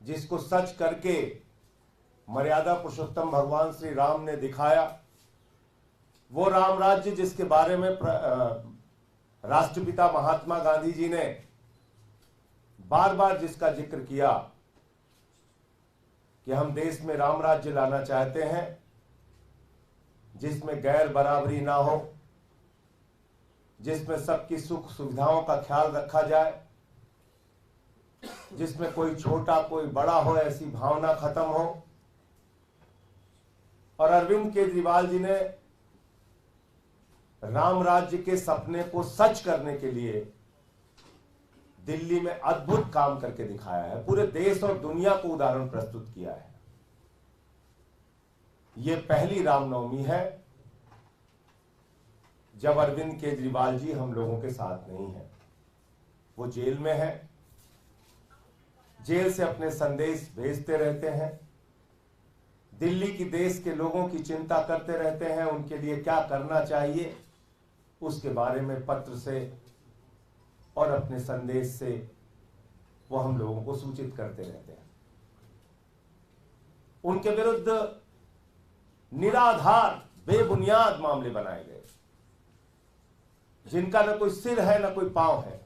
जिसको सच करके मर्यादा पुरुषोत्तम भगवान श्री राम ने दिखाया, वो राम राज्य जिसके बारे में राष्ट्रपिता महात्मा गांधी जी ने बार बार जिसका जिक्र किया कि हम देश में राम राज्य लाना चाहते हैं, जिसमें गैर बराबरी ना हो, जिसमें सबकी सुख सुविधाओं का ख्याल रखा जाए, जिसमें कोई छोटा कोई बड़ा हो ऐसी भावना खत्म हो। और अरविंद केजरीवाल जी ने राम राज्य के सपने को सच करने के लिए दिल्ली में अद्भुत काम करके दिखाया है, पूरे देश और दुनिया को उदाहरण प्रस्तुत किया है। यह पहली रामनवमी है जब अरविंद केजरीवाल जी हम लोगों के साथ नहीं है। वो जेल में है, जेल से अपने संदेश भेजते रहते हैं, दिल्ली की देश के लोगों की चिंता करते रहते हैं, उनके लिए क्या करना चाहिए उसके बारे में पत्र से और अपने संदेश से वो हम लोगों को सूचित करते रहते हैं। उनके विरुद्ध निराधार बेबुनियाद मामले बनाए गए, जिनका न कोई सिर है न कोई पांव है,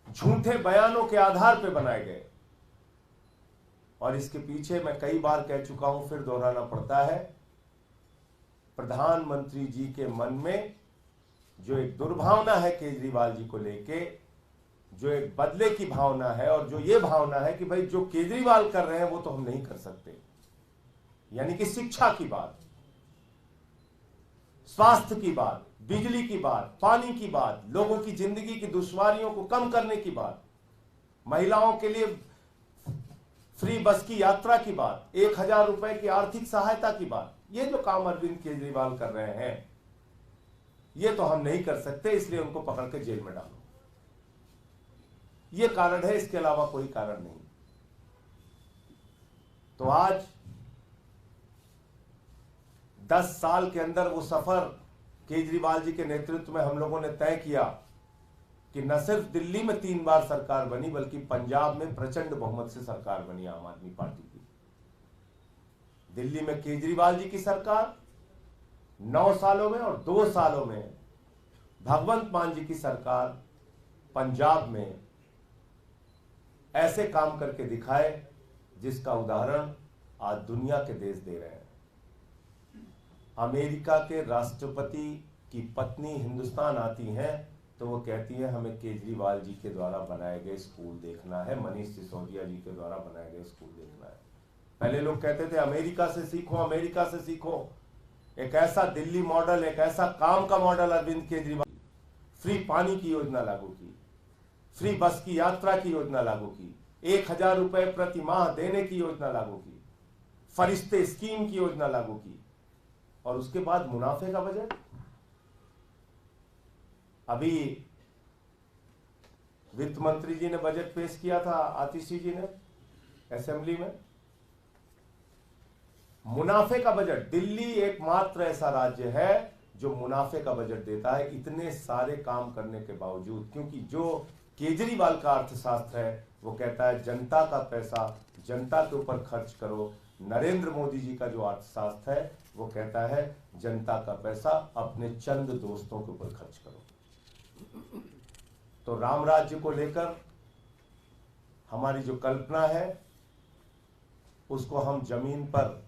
झूठे बयानों के आधार पर बनाए गए। और इसके पीछे मैं कई बार कह चुका हूं, फिर दोहराना पड़ता है, प्रधानमंत्री जी के मन में जो एक दुर्भावना है केजरीवाल जी को लेके, जो एक बदले की भावना है, और जो ये भावना है कि भाई जो केजरीवाल कर रहे हैं वो तो हम नहीं कर सकते। यानी कि शिक्षा की बात, स्वास्थ्य की बात, बिजली की बात, पानी की बात, लोगों की जिंदगी की दुश्वारियों को कम करने की बात, महिलाओं के लिए फ्री बस की यात्रा की बात, 1000 रुपए की आर्थिक सहायता की बात, ये जो काम अरविंद केजरीवाल कर रहे हैं ये तो हम नहीं कर सकते, इसलिए उनको पकड़ के जेल में डालो। ये कारण है, इसके अलावा कोई कारण नहीं। तो आज 10 साल के अंदर वो सफर केजरीवाल जी के नेतृत्व में हम लोगों ने तय किया कि न सिर्फ दिल्ली में 3 बार सरकार बनी, बल्कि पंजाब में प्रचंड बहुमत से सरकार बनी आम आदमी पार्टी की। दिल्ली में केजरीवाल जी की सरकार 9 सालों में, और 2 सालों में भगवंत मान जी की सरकार पंजाब में ऐसे काम करके दिखाए जिसका उदाहरण आज दुनिया के देश दे रहे हैं। अमेरिका के राष्ट्रपति की पत्नी हिंदुस्तान आती हैं तो वो कहती है हमें केजरीवाल जी के द्वारा बनाए गए स्कूल देखना है, मनीष सिसोदिया जी के द्वारा बनाए गए स्कूल देखना है। पहले लोग कहते थे अमेरिका से सीखो, अमेरिका से सीखो। एक ऐसा दिल्ली मॉडल, एक ऐसा काम का मॉडल अरविंद केजरीवाल, फ्री पानी की योजना लागू की, फ्री बस की यात्रा की योजना लागू की, 1000 रुपए प्रति माह देने की योजना लागू की, फरिश्ते स्कीम की योजना लागू की। और उसके बाद मुनाफे का बजट। अभी वित्त मंत्री जी ने बजट पेश किया था, आतिशी जी ने असेंबली में, मुनाफे का बजट। दिल्ली एकमात्र ऐसा राज्य है जो मुनाफे का बजट देता है, इतने सारे काम करने के बावजूद। क्योंकि जो केजरीवाल का अर्थशास्त्र है वो कहता है जनता का पैसा जनता के ऊपर खर्च करो। नरेंद्र मोदी जी का जो अर्थशास्त्र है वो कहता है जनता का पैसा अपने चंद दोस्तों के ऊपर खर्च करो। तो राम राज्य को लेकर हमारी जो कल्पना है उसको हम जमीन पर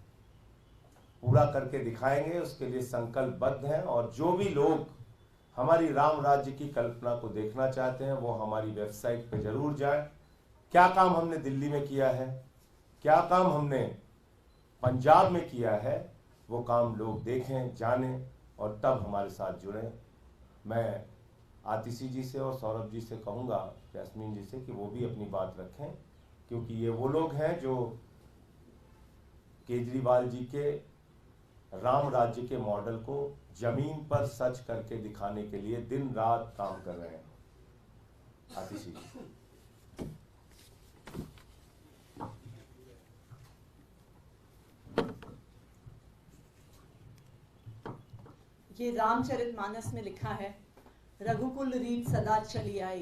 पूरा करके दिखाएंगे, उसके लिए संकल्पबद्ध हैं। और जो भी लोग हमारी राम राज्य की कल्पना को देखना चाहते हैं वो हमारी वेबसाइट पे जरूर जाएं। क्या काम हमने दिल्ली में किया है, क्या काम हमने पंजाब में किया है, वो काम लोग देखें, जानें और तब हमारे साथ जुड़ें। मैं आतिशी जी से और सौरभ जी से कहूँगा, यास्मीन जी से, कि वो भी अपनी बात रखें, क्योंकि ये वो लोग हैं जो केजरीवाल जी के राम राज्य के मॉडल को जमीन पर सच करके दिखाने के लिए दिन रात काम कर रहे हैं। आतिशी जी। ये रामचरितमानस में लिखा है, रघुकुल रीत सदा चली आई,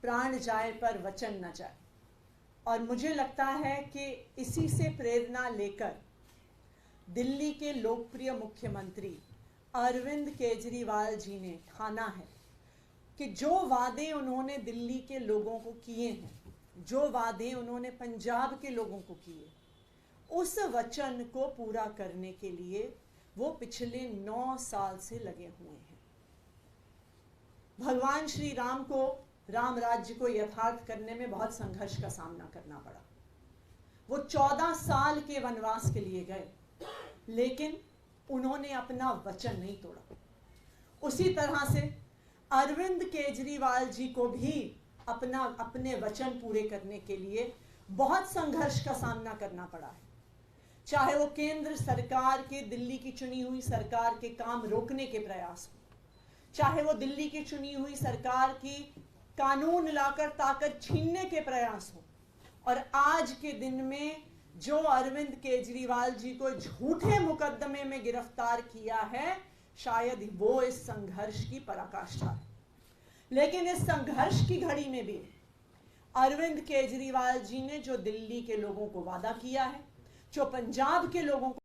प्राण जाए पर वचन न जाए। और मुझे लगता है कि इसी से प्रेरणा लेकर दिल्ली के लोकप्रिय मुख्यमंत्री अरविंद केजरीवाल जी ने ठाना है कि जो वादे उन्होंने दिल्ली के लोगों को किए हैं, जो वादे उन्होंने पंजाब के लोगों को किए, उस वचन को पूरा करने के लिए वो पिछले 9 साल से लगे हुए हैं। भगवान श्री राम को, राम राज्य को यथार्थ करने में बहुत संघर्ष का सामना करना पड़ा। वो 14 साल के वनवास के लिए गए, लेकिन उन्होंने अपना वचन नहीं तोड़ा। उसी तरह से अरविंद केजरीवाल जी को भी अपने वचन पूरे करने के लिए बहुत संघर्ष का सामना करना पड़ा है। चाहे वो केंद्र सरकार के, दिल्ली की चुनी हुई सरकार के काम रोकने के प्रयास हो, चाहे वो दिल्ली की चुनी हुई सरकार की कानून लाकर ताकत छीनने के प्रयास हो, और आज के दिन में जो अरविंद केजरीवाल जी को झूठे मुकदमे में गिरफ्तार किया है, शायद वो इस संघर्ष की पराकाष्ठा है। लेकिन इस संघर्ष की घड़ी में भी अरविंद केजरीवाल जी ने जो दिल्ली के लोगों को वादा किया है, जो पंजाब के लोगों को